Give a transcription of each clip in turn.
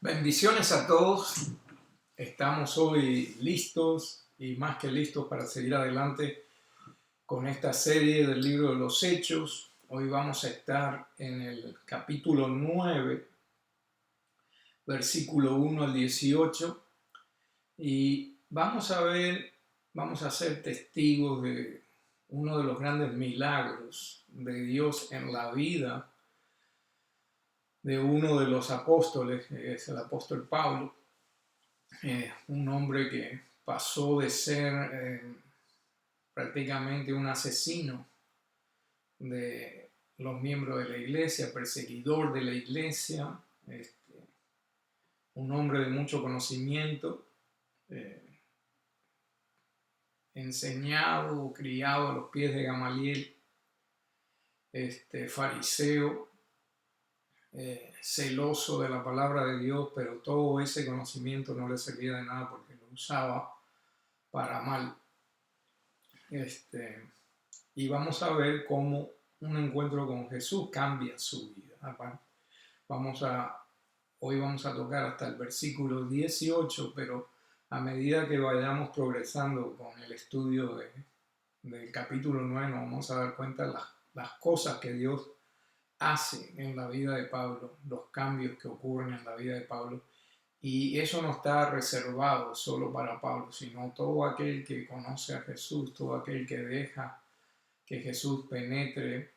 Bendiciones a todos. Estamos hoy listos y más que listos para seguir adelante con esta serie del libro de los Hechos. Hoy vamos a estar en el capítulo 9, versículo 1 al 18 y vamos a ser testigos de uno de los grandes milagros de Dios en la vida de uno de los apóstoles, que es el apóstol Pablo, un hombre que pasó de ser prácticamente un asesino de los miembros de la iglesia, perseguidor de la iglesia, un hombre de mucho conocimiento, enseñado, criado a los pies de Gamaliel, fariseo, celoso de la palabra de Dios, pero todo ese conocimiento no le servía de nada porque lo usaba para mal. Y vamos a ver cómo un encuentro con Jesús cambia su vida. Hoy vamos a tocar hasta el versículo 18, pero a medida que vayamos progresando con el estudio del capítulo 9, nos vamos a dar cuenta de las cosas que Dios hace en la vida de Pablo, los cambios que ocurren en la vida de Pablo. Y eso no está reservado solo para Pablo, sino todo aquel que conoce a Jesús, todo aquel que deja que Jesús penetre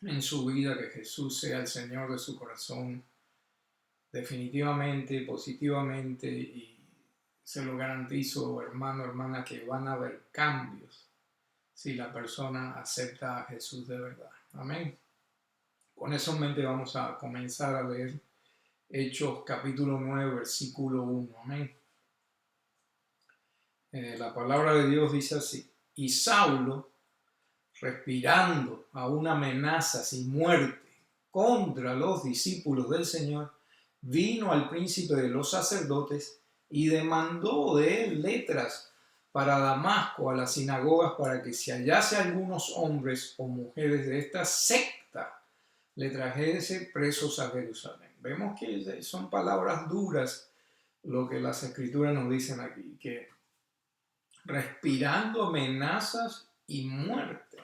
en su vida, que Jesús sea el Señor de su corazón, definitivamente, positivamente, y se lo garantizo, hermano, hermana, que van a haber cambios si la persona acepta a Jesús de verdad. Amén. Con eso en mente vamos a comenzar a leer Hechos capítulo 9, versículo 1. Amén. La palabra de Dios dice así: y Saulo, respirando aún amenazas y muerte contra los discípulos del Señor, vino al príncipe de los sacerdotes y demandó de él letras para Damasco, a las sinagogas, para que si hallase algunos hombres o mujeres de esta secta, le trajese presos a Jerusalén. Vemos que son palabras duras lo que las escrituras nos dicen aquí, que respirando amenazas y muerte,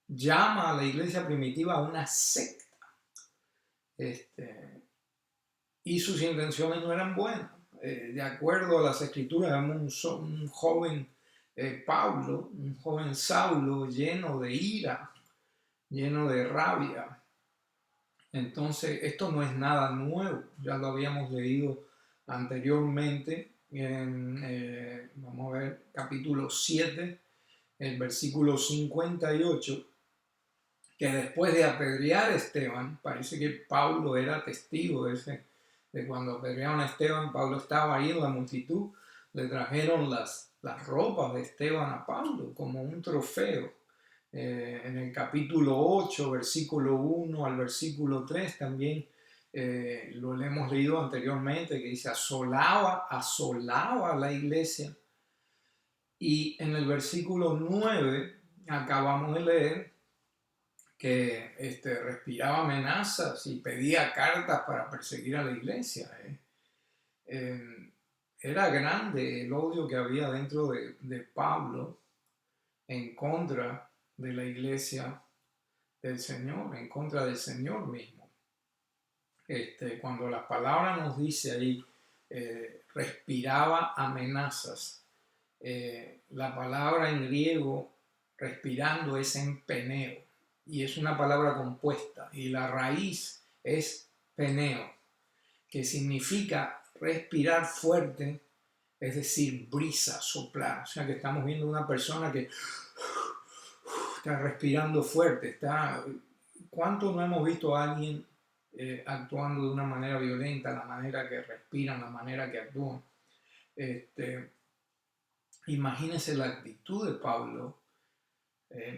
llama a la iglesia primitiva a una secta, y sus intenciones no eran buenas. De acuerdo a las escrituras, vemos un joven Pablo, un joven Saulo lleno de ira, lleno de rabia. Entonces, esto no es nada nuevo, ya lo habíamos leído anteriormente en, vamos a ver, capítulo 7, el versículo 58, que después de apedrear a Esteban, parece que Pablo era testigo de cuando apedrearon a Esteban. Pablo estaba ahí en la multitud, le trajeron las ropas de Esteban a Pablo como un trofeo. En el capítulo 8, versículo 1 al versículo 3 también lo hemos leído anteriormente, que dice asolaba a la iglesia. Y en el versículo 9 acabamos de leer que respiraba amenazas y pedía cartas para perseguir a la iglesia. Era grande el odio que había dentro de Pablo en contra de la iglesia del Señor, en contra del Señor mismo. Cuando la palabra nos dice ahí, respiraba amenazas, la palabra en griego respirando es empeneo, y es una palabra compuesta, y la raíz es peneo, que significa respirar fuerte, es decir, brisa, soplar. O sea que estamos viendo una persona que está respirando fuerte. ¿Cuánto no hemos visto a alguien actuando de una manera violenta, la manera que respiran, la manera que actúan? Imagínense la actitud de Pablo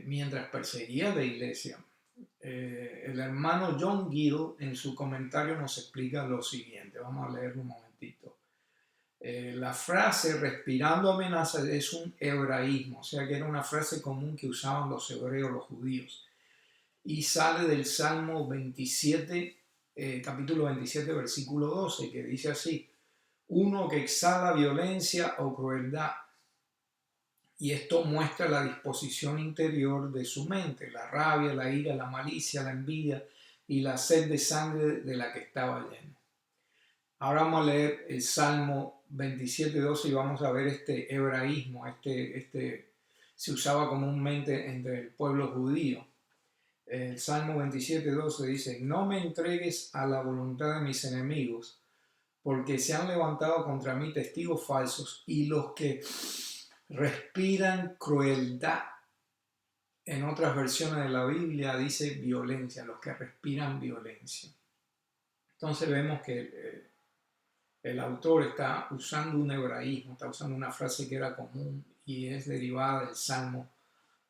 mientras perseguía la iglesia. El hermano John Gill en su comentario nos explica lo siguiente. Vamos a leerlo un momentito. La frase respirando amenazas es un hebraísmo, o sea que era una frase común que usaban los hebreos, los judíos, y sale del Salmo 27, capítulo 27, versículo 12, que dice así: uno que exhala violencia o crueldad, y esto muestra la disposición interior de su mente, la rabia, la ira, la malicia, la envidia y la sed de sangre de la que estaba lleno. Ahora vamos a leer el Salmo 27:12 y vamos a ver este hebraísmo, se usaba comúnmente entre el pueblo judío. El Salmo 27:12 dice: no me entregues a la voluntad de mis enemigos, porque se han levantado contra mí testigos falsos y los que respiran crueldad. En otras versiones de la Biblia dice violencia, los que respiran violencia. Entonces vemos que el autor está usando un hebraísmo, está usando una frase que era común y es derivada del Salmo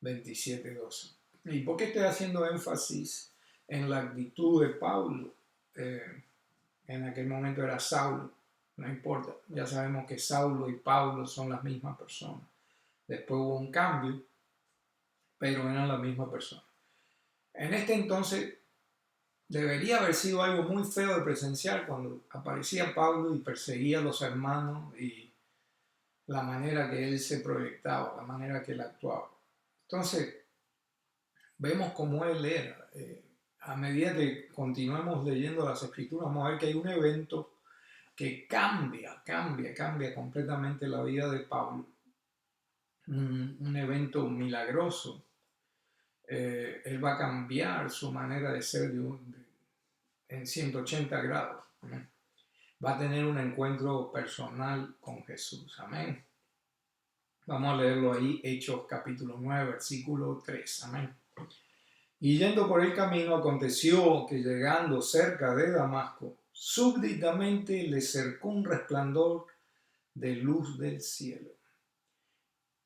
27:12. ¿Y por qué estoy haciendo énfasis en la actitud de Pablo? En aquel momento era Saulo, no importa, ya sabemos que Saulo y Pablo son las mismas personas. Después hubo un cambio, pero eran la misma persona. En este entonces debería haber sido algo muy feo de presenciar cuando aparecía Pablo y perseguía a los hermanos y la manera que él se proyectaba, la manera que él actuaba. Entonces, vemos cómo él era. A medida que continuemos leyendo las escrituras, vamos a ver que hay un evento que cambia completamente la vida de Pablo. Un evento milagroso. Él va a cambiar su manera de ser en 180 grados. Amén. Va a tener un encuentro personal con Jesús. Amén. Vamos a leerlo ahí, Hechos capítulo 9, versículo 3. Amén. Y yendo por el camino, aconteció que llegando cerca de Damasco, súbitamente le cercó un resplandor de luz del cielo.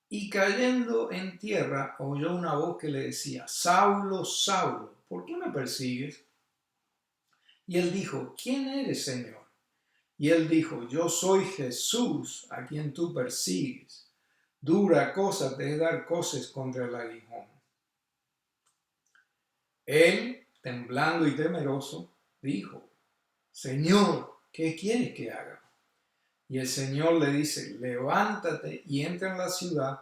Y cayendo en tierra, oyó una voz que le decía: Saulo, Saulo, ¿por qué me persigues? Y él dijo: ¿quién eres, Señor? Y él dijo: yo soy Jesús, a quien tú persigues. Dura cosa te es dar coces contra el aguijón. Él, temblando y temeroso, dijo: Señor, ¿qué quieres que haga? Y el Señor le dice: levántate y entra en la ciudad,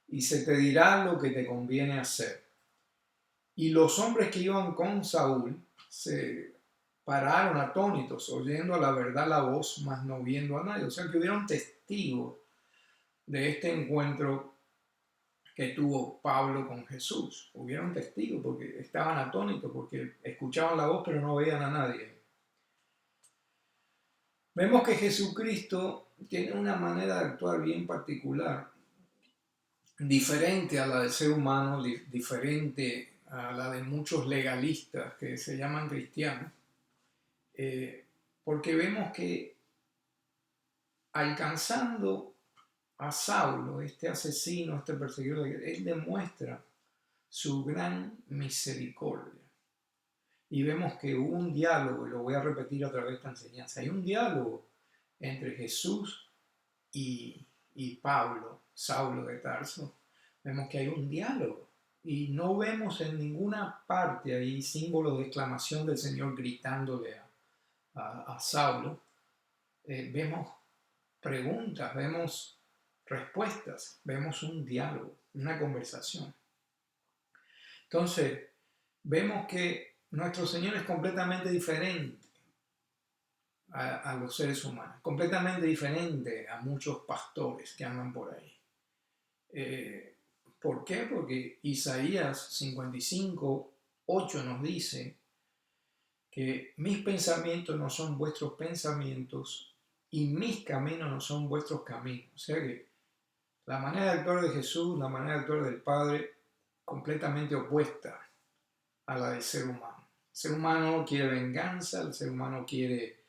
y se te dirá lo que te conviene hacer. Y los hombres que iban con Saúl se pararon atónitos, oyendo a la verdad la voz, mas no viendo a nadie. O sea que hubieron testigos de este encuentro que tuvo Pablo con Jesús. Hubieron testigos porque estaban atónitos, porque escuchaban la voz pero no veían a nadie. Vemos que Jesucristo tiene una manera de actuar bien particular, diferente a la del ser humano, diferente a la de muchos legalistas que se llaman cristianos, porque vemos que alcanzando a Saulo, este asesino, este perseguidor, él demuestra su gran misericordia. Y vemos que hubo un diálogo, y lo voy a repetir a través de esta enseñanza, hay un diálogo entre Jesús y Pablo, Saulo de Tarso. Vemos que hay un diálogo y no vemos en ninguna parte ahí símbolo de exclamación del Señor gritándole a Saulo. Vemos preguntas, vemos respuestas, vemos un diálogo, una conversación. Entonces, vemos que nuestro Señor es completamente diferente a los seres humanos, completamente diferente a muchos pastores que andan por ahí. ¿Por qué? Porque Isaías 55:8 nos dice que mis pensamientos no son vuestros pensamientos y mis caminos no son vuestros caminos. O sea que la manera de actuar de Jesús, la manera de actuar del Padre, completamente opuesta a la del ser humano. El ser humano quiere venganza, el ser humano quiere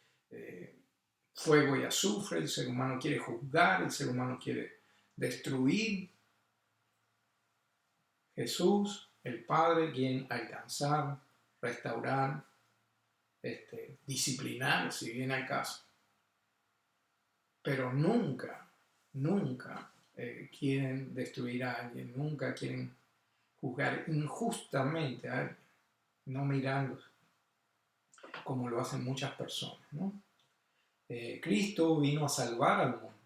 fuego y azufre, el ser humano quiere juzgar, el ser humano quiere destruir. Jesús, el Padre, quien alcanzar, restaurar, disciplinar, si viene al caso. Pero nunca quieren destruir a alguien, nunca quieren juzgar injustamente a alguien, no mirándose. como lo hacen muchas personas, ¿no? Cristo vino a salvar al mundo,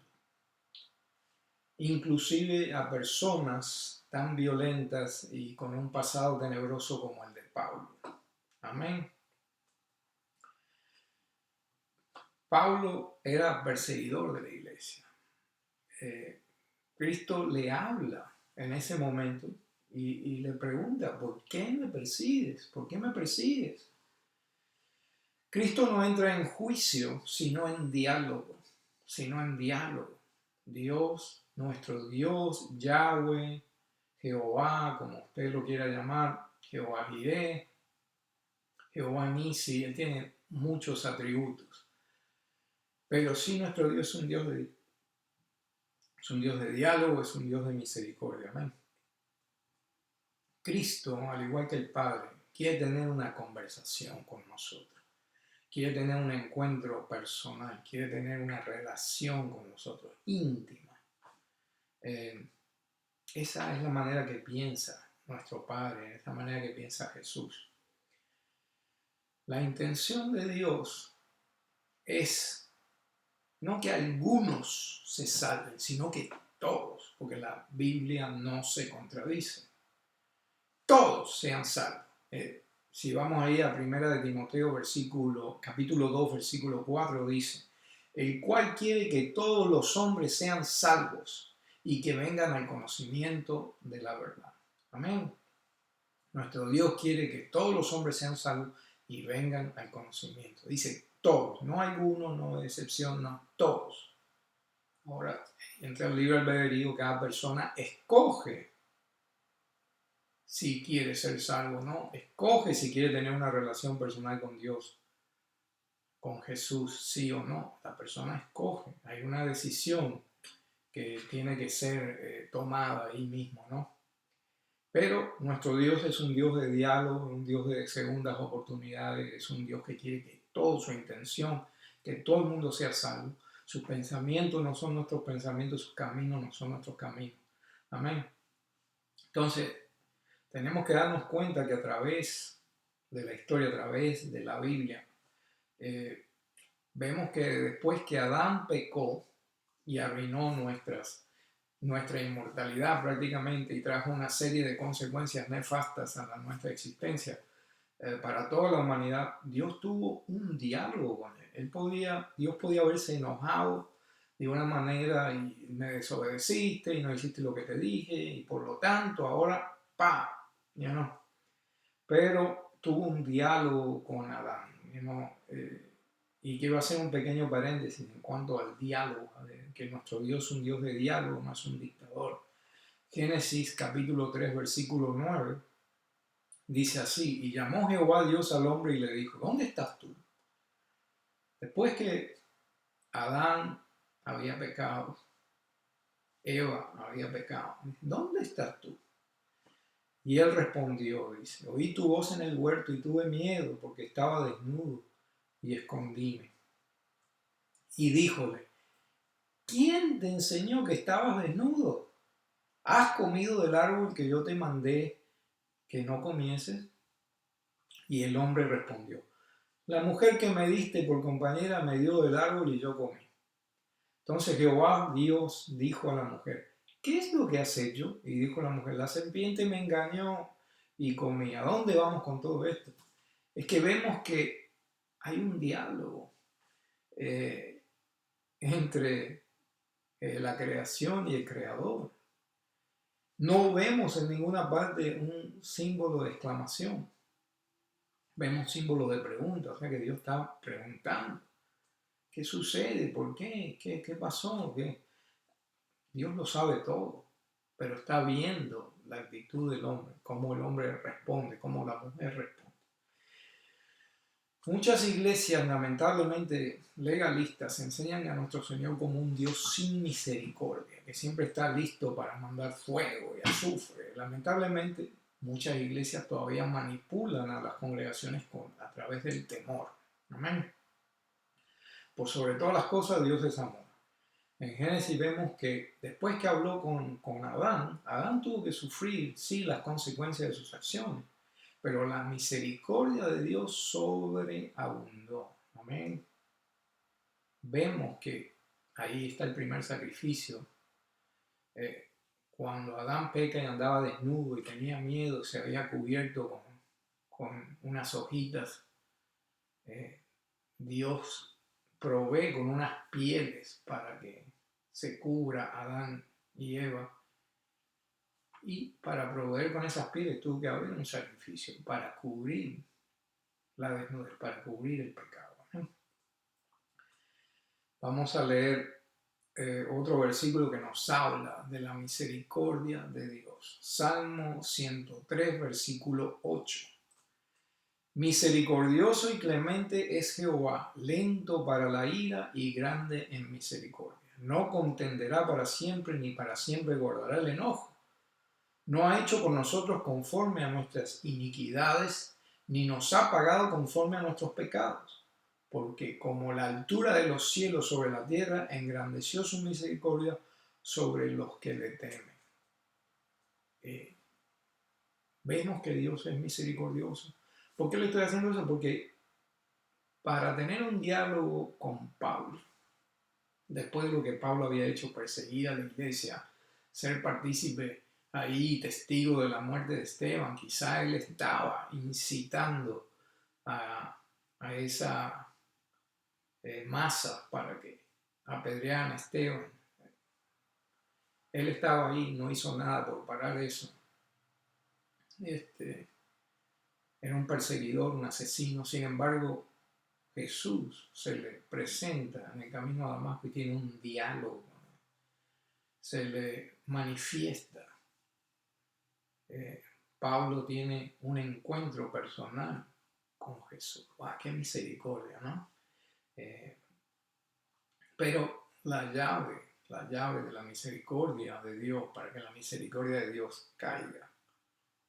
inclusive a personas tan violentas y con un pasado tenebroso como el de Pablo. Amén. Pablo era perseguidor de la iglesia. Cristo le habla en ese momento y le pregunta, ¿por qué me persigues? ¿Por qué me persigues? Cristo no entra en juicio, sino en diálogo, Dios, nuestro Dios, Yahweh, Jehová, como usted lo quiera llamar, Jehová Jireh, Jehová Nisi, Él tiene muchos atributos. Pero sí, nuestro Dios es un Dios de diálogo, es un Dios de misericordia. Amén. Cristo, al igual que el Padre, quiere tener una conversación con nosotros. Quiere tener un encuentro personal, quiere tener una relación con nosotros, íntima. Esa es la manera que piensa nuestro Padre, esa manera que piensa Jesús. La intención de Dios es no que algunos se salven, sino que todos, porque la Biblia no se contradice. Todos sean salvos. Si vamos ahí a 1 de Timoteo, capítulo 2, versículo 4, dice, el cual quiere que todos los hombres sean salvos y que vengan al conocimiento de la verdad. Amén. Nuestro Dios quiere que todos los hombres sean salvos y vengan al conocimiento. Dice todos, no algunos, no excepción, no, todos. Ahora, entre el libre albedrío, cada persona escoge si quiere ser salvo o no, escoge si quiere tener una relación personal con Dios, con Jesús, sí o no. La persona escoge, hay una decisión que tiene que ser tomada ahí mismo, ¿no? Pero nuestro Dios es un Dios de diálogo, un Dios de segundas oportunidades, es un Dios que quiere que toda su intención, que todo el mundo sea salvo. Sus pensamientos no son nuestros pensamientos, sus caminos no son nuestros caminos. Amén. Entonces, tenemos que darnos cuenta que a través de la historia, a través de la Biblia, vemos que después que Adán pecó y arruinó nuestra inmortalidad prácticamente y trajo una serie de consecuencias nefastas a nuestra existencia, para toda la humanidad, Dios tuvo un diálogo con él. Dios podía haberse enojado de una manera y me desobedeciste y no hiciste lo que te dije y por lo tanto ahora, ya no. Pero tuvo un diálogo con Adán, y quiero hacer un pequeño paréntesis en cuanto al diálogo, que nuestro Dios es un Dios de diálogo, no es un dictador. Génesis capítulo 3, versículo 9, dice así, y llamó Jehová Dios al hombre y le dijo, ¿dónde estás tú? Después que Adán había pecado, Eva había pecado, ¿dónde estás tú? Y él respondió, dice, oí tu voz en el huerto y tuve miedo porque estaba desnudo y escondíme. Y díjole, ¿quién te enseñó que estabas desnudo? ¿Has comido del árbol que yo te mandé que no comieses? Y el hombre respondió, la mujer que me diste por compañera me dio del árbol y yo comí. Entonces Jehová Dios dijo a la mujer, ¿qué es lo que has hecho? Y dijo la mujer, la serpiente me engañó y comí. ¿A dónde vamos con todo esto? Es que vemos que hay un diálogo entre la creación y el creador. No vemos en ninguna parte un símbolo de exclamación. Vemos símbolo de pregunta, o sea que Dios está preguntando. ¿Qué sucede? ¿Por qué? ¿Qué pasó? ¿Qué? Dios lo sabe todo, pero está viendo la actitud del hombre, cómo el hombre responde, cómo la mujer responde. Muchas iglesias, lamentablemente legalistas, enseñan a nuestro Señor como un Dios sin misericordia, que siempre está listo para mandar fuego y azufre. Lamentablemente, muchas iglesias todavía manipulan a las congregaciones a través del temor. Amén. Por sobre todas las cosas, Dios es amor. En Génesis vemos que después que habló con Adán, Adán tuvo que sufrir, sí, las consecuencias de sus acciones, pero la misericordia de Dios sobreabundó. Amén. Vemos que ahí está el primer sacrificio. Cuando Adán peca y andaba desnudo y tenía miedo, se había cubierto con unas hojitas, Dios provee con unas pieles para que se cubra Adán y Eva. Y para proveer con esas pieles tuvo que haber un sacrificio para cubrir la desnudez, para cubrir el pecado. Vamos a leer otro versículo que nos habla de la misericordia de Dios. Salmo 103, versículo 8. Misericordioso y clemente es Jehová, lento para la ira y grande en misericordia. No contenderá para siempre, ni para siempre guardará el enojo. No ha hecho con nosotros conforme a nuestras iniquidades, ni nos ha pagado conforme a nuestros pecados. Porque como la altura de los cielos sobre la tierra, engrandeció su misericordia sobre los que le temen. Vemos que Dios es misericordioso. ¿Por qué le estoy haciendo eso? Porque para tener un diálogo con Pablo, después de lo que Pablo había hecho, perseguir a la iglesia, ser partícipe ahí, testigo de la muerte de Esteban, quizá él estaba incitando a esa masa para que apedrearan a Esteban. Él estaba ahí, no hizo nada por parar eso. Era un perseguidor, un asesino. Sin embargo, Jesús se le presenta en el camino a Damasco y tiene un diálogo. Se le manifiesta. Pablo tiene un encuentro personal con Jesús. ¡Wow! ¡Qué misericordia!, ¿no? Pero la llave de la misericordia de Dios, para que la misericordia de Dios caiga,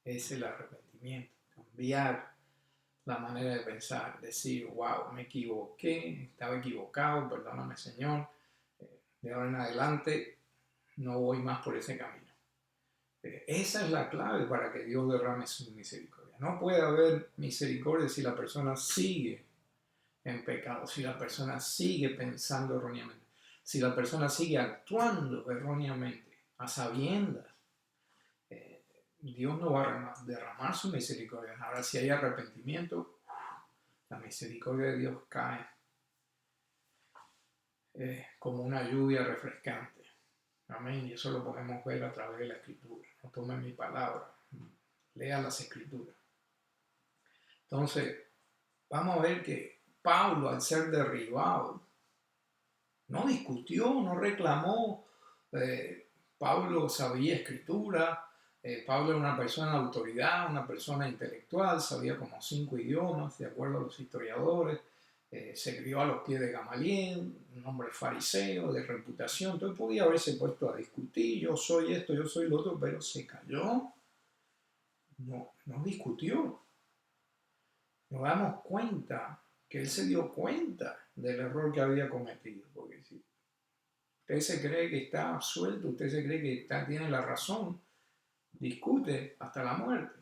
es el arrepentimiento. Cambiar la manera de pensar, decir, wow, me equivoqué, estaba equivocado, perdóname Señor, de ahora en adelante no voy más por ese camino. Esa es la clave para que Dios derrame su misericordia. No puede haber misericordia si la persona sigue en pecado, si la persona sigue pensando erróneamente, si la persona sigue actuando erróneamente, a sabiendas. Dios no va a derramar su misericordia. Ahora, si hay arrepentimiento, la misericordia de Dios cae como una lluvia refrescante. Amén. Y eso lo podemos ver a través de la Escritura. No tomen mi palabra, lean las Escrituras. Entonces, vamos a ver que Pablo, al ser derribado, no discutió, no reclamó. Pablo sabía Escritura. Pablo era una persona de autoridad, una persona intelectual, sabía como 5 idiomas, de acuerdo a los historiadores. Se crió a los pies de Gamaliel, un hombre fariseo, de reputación. Entonces podía haberse puesto a discutir, yo soy esto, yo soy lo otro, pero se calló, no discutió. Nos damos cuenta que él se dio cuenta del error que había cometido, porque si usted se cree que está absuelto, usted se cree que tiene la razón, discute hasta la muerte.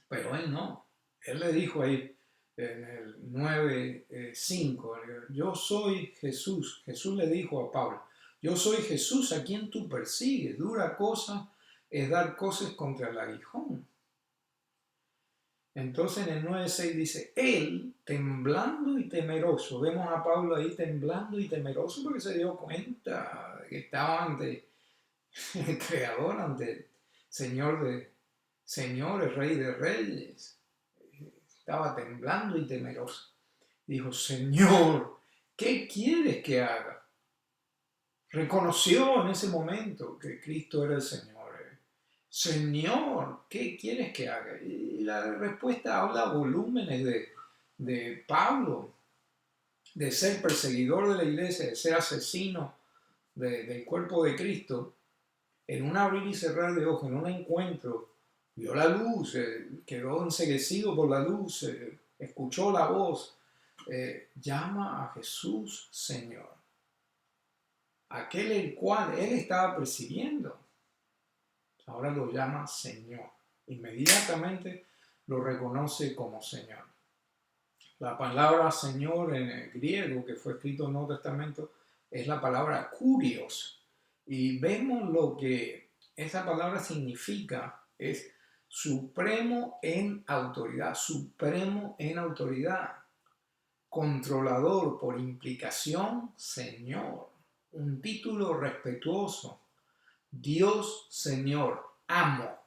Pero él no. Él le dijo ahí en el 9:5, yo soy Jesús. Jesús le dijo a Pablo, yo soy Jesús a quien tú persigues. Dura cosa es dar cosas contra el aguijón. Entonces en el 9:6 dice, él temblando y temeroso. Vemos a Pablo ahí temblando y temeroso porque se dio cuenta que estaba ante el Creador, ante el Señor de señores, Rey de reyes. Estaba temblando y temeroso. Dijo, Señor, ¿qué quieres que haga? Reconoció en ese momento que Cristo era el Señor. Señor, ¿qué quieres que haga? Y la respuesta habla volúmenes de Pablo, de ser perseguidor de la iglesia, de ser asesino del cuerpo de Cristo. En un abrir y cerrar de ojos, en un encuentro, vio la luz, quedó enceguecido por la luz, escuchó la voz, llama a Jesús Señor, aquel el cual él estaba persiguiendo, ahora lo llama Señor. Inmediatamente lo reconoce como Señor. La palabra Señor en el griego que fue escrito en el Nuevo Testamento es la palabra kurios. Y vemos lo que esa palabra significa, es supremo en autoridad, controlador por implicación, Señor, un título respetuoso, Dios Señor, amo.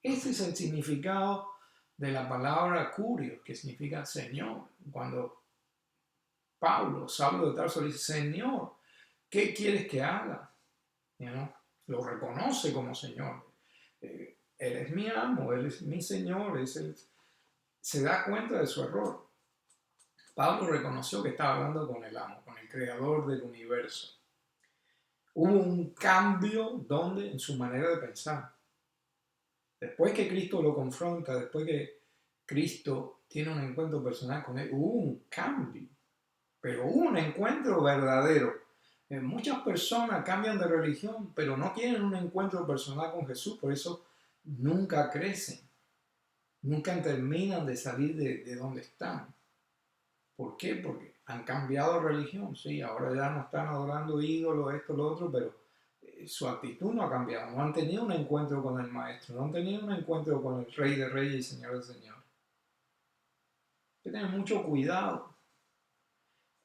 Ese es el significado de la palabra curio, que significa Señor. Cuando Saulo de Tarso, dice, Señor, ¿qué quieres que haga? Lo reconoce como Señor. Él es mi amo, Él es mi Señor, se da cuenta de su error. Pablo reconoció que estaba hablando con el amo, con el creador del universo. Hubo un cambio en su manera de pensar. Después que Cristo lo confronta, después que Cristo tiene un encuentro personal con él, hubo un cambio, pero hubo un encuentro verdadero. Muchas personas cambian de religión, pero no tienen un encuentro personal con Jesús, por eso nunca crecen, nunca terminan de salir de donde están. ¿Por qué? Porque han cambiado de religión, sí, ahora ya no están adorando ídolos, esto, lo otro, pero su actitud no ha cambiado, no han tenido un encuentro con el Maestro, no han tenido un encuentro con el Rey de Reyes y Señor de Señores. Hay que tener mucho cuidado.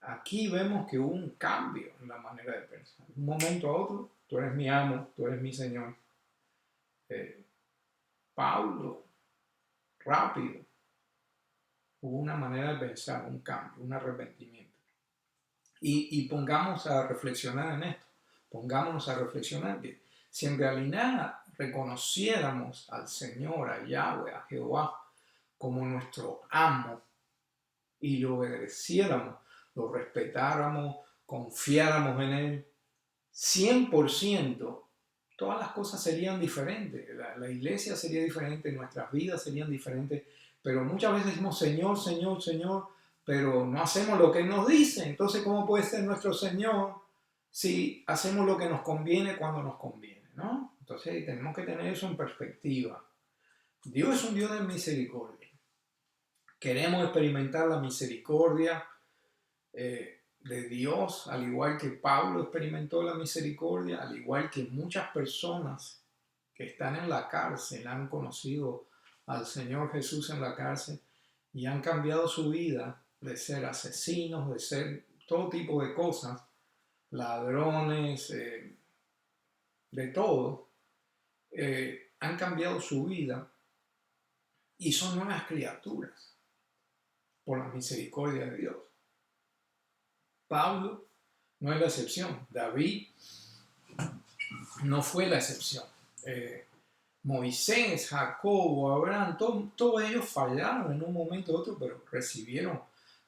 Aquí vemos que hubo un cambio en la manera de pensar. De un momento a otro, tú eres mi amo, tú eres mi Señor. Pablo, rápido, hubo una manera de pensar, un cambio, un arrepentimiento. Y pongamos a reflexionar en esto. Pongámonos a reflexionar que si en realidad reconociéramos al Señor, a Yahweh, a Jehová, como nuestro amo y lo obedeciéramos, lo respetáramos, confiáramos en Él, 100%, todas las cosas serían diferentes. La iglesia sería diferente, nuestras vidas serían diferentes, pero muchas veces decimos Señor, Señor, Señor, pero no hacemos lo que Él nos dice. Entonces, ¿cómo puede ser nuestro Señor si hacemos lo que nos conviene cuando nos conviene, ¿no? Entonces tenemos que tener eso en perspectiva. Dios es un Dios de misericordia. Queremos experimentar la misericordia de Dios, al igual que Pablo experimentó la misericordia, al igual que muchas personas que están en la cárcel han conocido al Señor Jesús en la cárcel y han cambiado su vida de ser asesinos, de ser todo tipo de cosas, ladrones, de todo, han cambiado su vida y son nuevas criaturas por la misericordia de Dios. Pablo no es la excepción, David no fue la excepción. Moisés, Jacobo, Abraham, todos ellos fallaron en un momento u otro, pero recibieron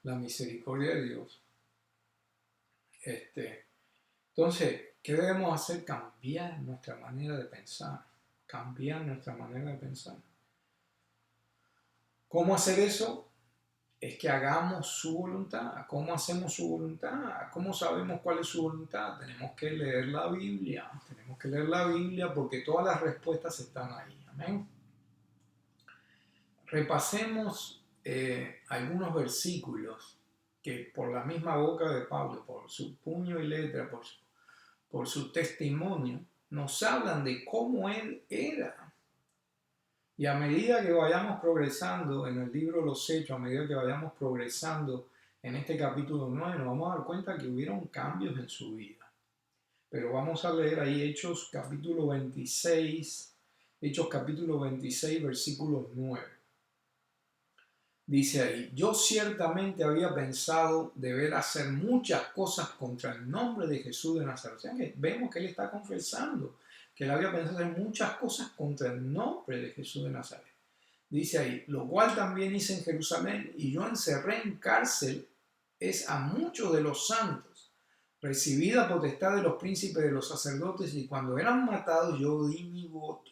la misericordia de Dios. Entonces, ¿qué debemos hacer? Cambiar nuestra manera de pensar. Cambiar nuestra manera de pensar. ¿Cómo hacer eso? Es que hagamos su voluntad. ¿Cómo hacemos su voluntad? ¿Cómo sabemos cuál es su voluntad? Tenemos que leer la Biblia. Tenemos que leer la Biblia porque todas las respuestas están ahí. Amén. Repasemos algunos versículos que por la misma boca de Pablo, por su puño y letra, por su testimonio, nos hablan de cómo él era. Y a medida que vayamos progresando en el libro de los Hechos, a medida que vayamos progresando en este capítulo 9, nos vamos a dar cuenta que hubieron cambios en su vida. Pero vamos a leer ahí Hechos capítulo 26, versículo 9. Dice ahí, yo ciertamente había pensado deber hacer muchas cosas contra el nombre de Jesús de Nazaret. O sea que vemos que él está confesando que él había pensado hacer muchas cosas contra el nombre de Jesús de Nazaret. Dice ahí, lo cual también hice en Jerusalén, y yo encerré en cárcel a muchos de los santos, recibida potestad de los príncipes de los sacerdotes, y cuando eran matados yo di mi voto,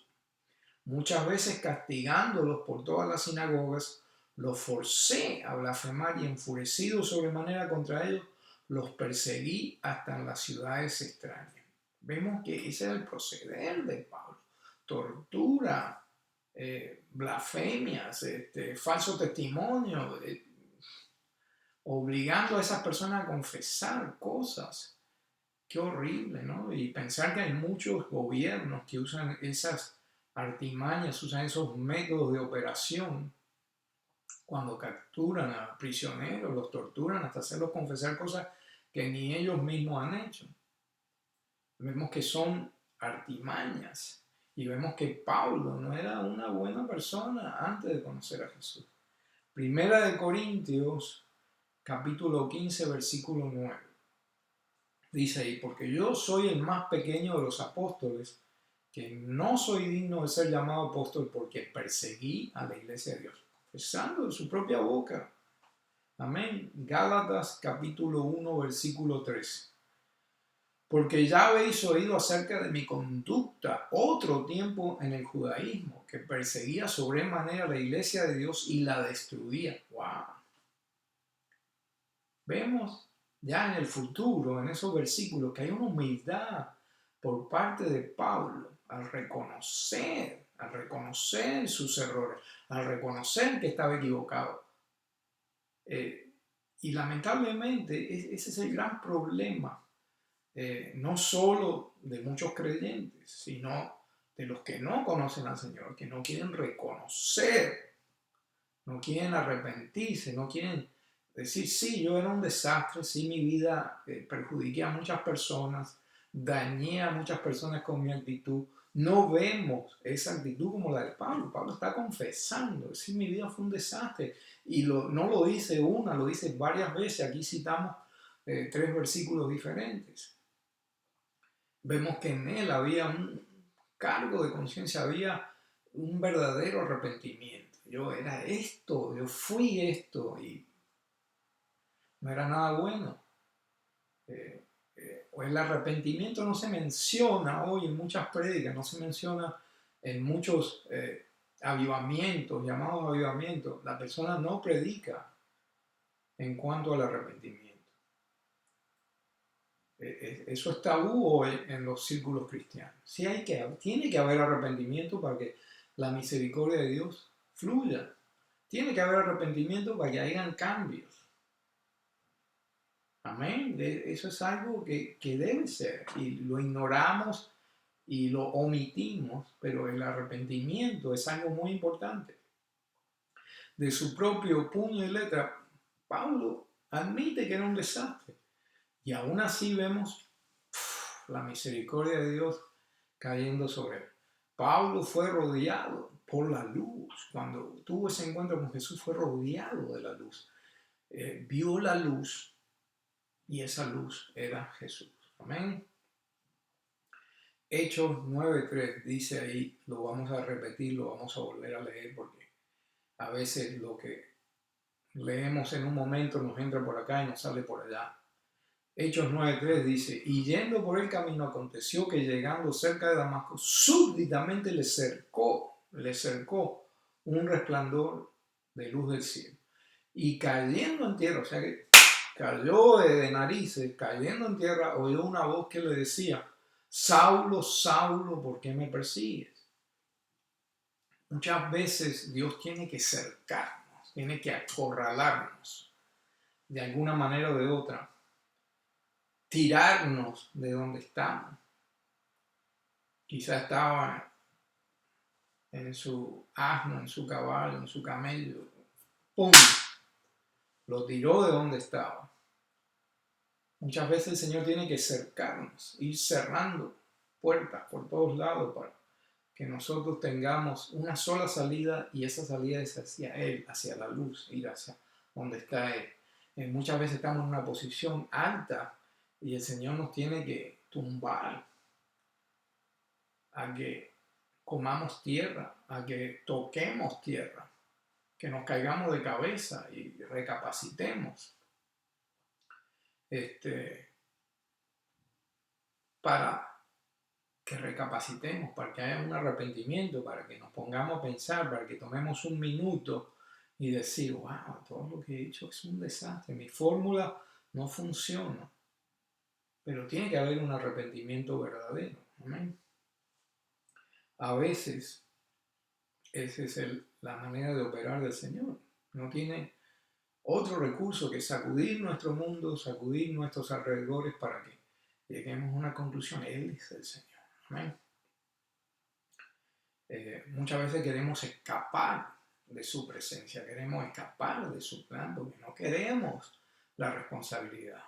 muchas veces castigándolos por todas las sinagogas, los forcé a blasfemar y enfurecido sobremanera contra ellos, los perseguí hasta en las ciudades extrañas. Vemos que ese era el proceder de Pablo. Tortura, blasfemias, falso testimonio, obligando a esas personas a confesar cosas. Qué horrible, ¿no? Y pensar que hay muchos gobiernos que usan esas artimañas, usan esos métodos de operación cuando capturan a prisioneros, los torturan hasta hacerlos confesar cosas que ni ellos mismos han hecho. Vemos que son artimañas y vemos que Pablo no era una buena persona antes de conocer a Jesús. Primera de Corintios, capítulo 15, versículo 9. Dice ahí, porque yo soy el más pequeño de los apóstoles, que no soy digno de ser llamado apóstol porque perseguí a la iglesia de Dios, confesando de su propia boca. Amén. Gálatas capítulo 1, versículo 3. Porque ya habéis oído acerca de mi conducta otro tiempo en el judaísmo, que perseguía sobremanera la iglesia de Dios y la destruía. ¡Wow! Vemos ya en el futuro, en esos versículos, que hay una humildad por parte de Pablo al reconocer sus errores, al reconocer que estaba equivocado. Y lamentablemente ese es el gran problema, no solo de muchos creyentes, sino de los que no conocen al Señor, que no quieren reconocer, no quieren arrepentirse, no quieren decir, sí, yo era un desastre, sí, mi vida perjudiqué a muchas personas, dañé a muchas personas con mi actitud. No vemos esa actitud como la de Pablo. Pablo está confesando, sí, mi vida fue un desastre. Y no lo dice una, lo dice varias veces. Aquí citamos 3 versículos diferentes. Vemos que en él había un cargo de conciencia, había un verdadero arrepentimiento. Yo era esto, yo fui esto y no era nada bueno. O el arrepentimiento no se menciona hoy en muchas prédicas, no se menciona en muchos avivamientos, llamados avivamientos. La persona no predica en cuanto al arrepentimiento. Eso es tabú hoy en los círculos cristianos. Sí tiene que haber arrepentimiento para que la misericordia de Dios fluya. Tiene que haber arrepentimiento para que hayan cambios. Amén. Eso es algo que debe ser y lo ignoramos y lo omitimos, pero el arrepentimiento es algo muy importante. De su propio puño y letra, Pablo admite que era un desastre y aún así vemos la misericordia de Dios cayendo sobre él. Pablo fue rodeado por la luz. Cuando tuvo ese encuentro con Jesús fue rodeado de la luz. Vio la luz y esa luz era Jesús. Amén. Hechos 9:3 dice ahí, lo vamos a repetir, lo vamos a volver a leer porque a veces lo que leemos en un momento nos entra por acá y nos sale por allá. Hechos 9:3 dice, y yendo por el camino aconteció que llegando cerca de Damasco, súbitamente le cercó un resplandor de luz del cielo. Y cayendo en tierra, o sea que cayó de narices, cayendo en tierra, oyó una voz que le decía, Saulo, Saulo, ¿por qué me persigues? Muchas veces Dios tiene que cercarnos, tiene que acorralarnos de alguna manera o de otra, tirarnos de donde estamos. Quizá estaba en su asno, en su caballo, en su camello. ¡Pum! Lo tiró de donde estaba. Muchas veces el Señor tiene que cercarnos, ir cerrando puertas por todos lados para que nosotros tengamos una sola salida y esa salida es hacia Él, hacia la luz, ir hacia donde está Él. Muchas veces estamos en una posición alta y el Señor nos tiene que tumbar a que comamos tierra, a que toquemos tierra, que nos caigamos de cabeza y recapacitemos. Para que recapacitemos, para que haya un arrepentimiento, para que nos pongamos a pensar, para que tomemos un minuto y decir, wow, todo lo que he hecho es un desastre, mi fórmula no funciona. Pero tiene que haber un arrepentimiento verdadero. Amén. A veces Esa es la manera de operar del Señor. No tiene otro recurso que sacudir nuestro mundo, sacudir nuestros alrededores para que lleguemos a una conclusión. Él es el Señor. Amén. Muchas veces queremos escapar de su presencia, queremos escapar de su plan porque no queremos la responsabilidad.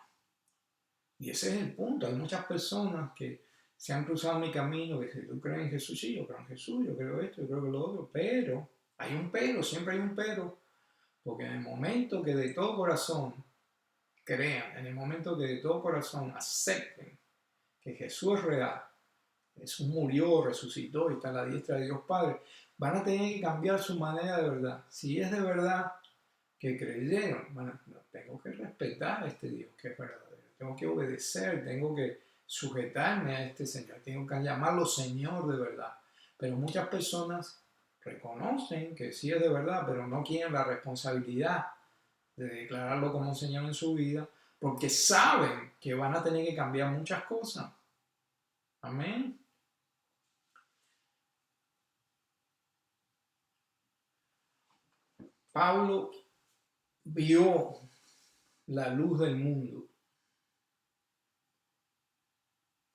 Y ese es el punto. Hay muchas personas que se han cruzado mi camino, que dicen, ¿tú crees en Jesús? Sí, yo creo en Jesús, yo creo esto, yo creo que lo otro, pero hay un pero, siempre hay un pero, porque en el momento que de todo corazón crean, en el momento que de todo corazón acepten que Jesús es real, Jesús murió, resucitó y está a la diestra de Dios Padre, van a tener que cambiar su manera de verdad. Si es de verdad que creyeron, bueno, tengo que respetar a este Dios que es verdadero, tengo que obedecer, tengo que sujetarme a este Señor, tengo que llamarlo Señor de verdad. Pero muchas personas reconocen que sí es de verdad, pero no quieren la responsabilidad de declararlo como Señor en su vida, porque saben que van a tener que cambiar muchas cosas. Amén. Pablo vio la luz del mundo.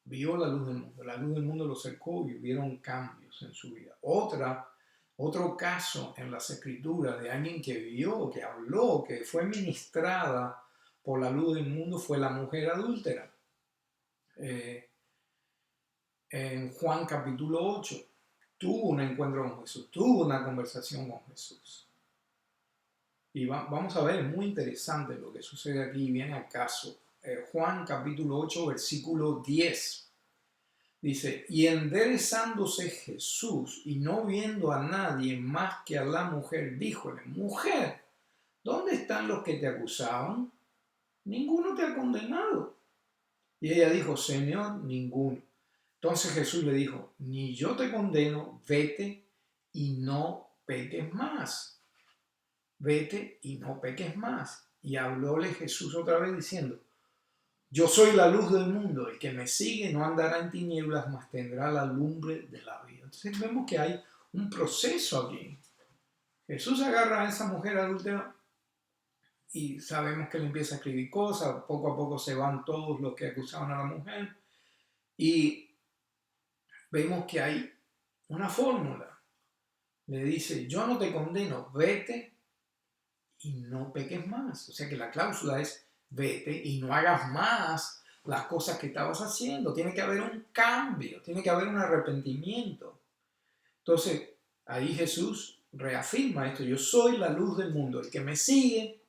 Vio la luz del mundo. La luz del mundo lo cercó y hubieron cambios en su vida. Otro caso en las escrituras de alguien que vio, que habló, que fue ministrada por la luz del mundo fue la mujer adúltera. En Juan capítulo 8 tuvo un encuentro con Jesús, tuvo una conversación con Jesús. Y vamos a ver, es muy interesante lo que sucede aquí, viene al caso. Juan capítulo 8, versículo 10. Dice, y enderezándose Jesús y no viendo a nadie más que a la mujer, díjole, mujer, ¿dónde están los que te acusaban? Ninguno te ha condenado. Y ella dijo, Señor, ninguno. Entonces Jesús le dijo, ni yo te condeno, vete y no peques más. Vete y no peques más. Y hablóle Jesús otra vez diciendo, yo soy la luz del mundo, el que me sigue no andará en tinieblas, mas tendrá la lumbre de la vida. Entonces vemos que hay un proceso aquí. Jesús agarra a esa mujer adúltera y sabemos que le empieza a escribir cosas, poco a poco se van todos los que acusaban a la mujer y vemos que hay una fórmula. Le dice, yo no te condeno, vete y no peques más. O sea que la cláusula es vete y no hagas más las cosas que estabas haciendo. Tiene que haber un cambio, tiene que haber un arrepentimiento. Entonces, ahí Jesús reafirma esto, yo soy la luz del mundo, el que me sigue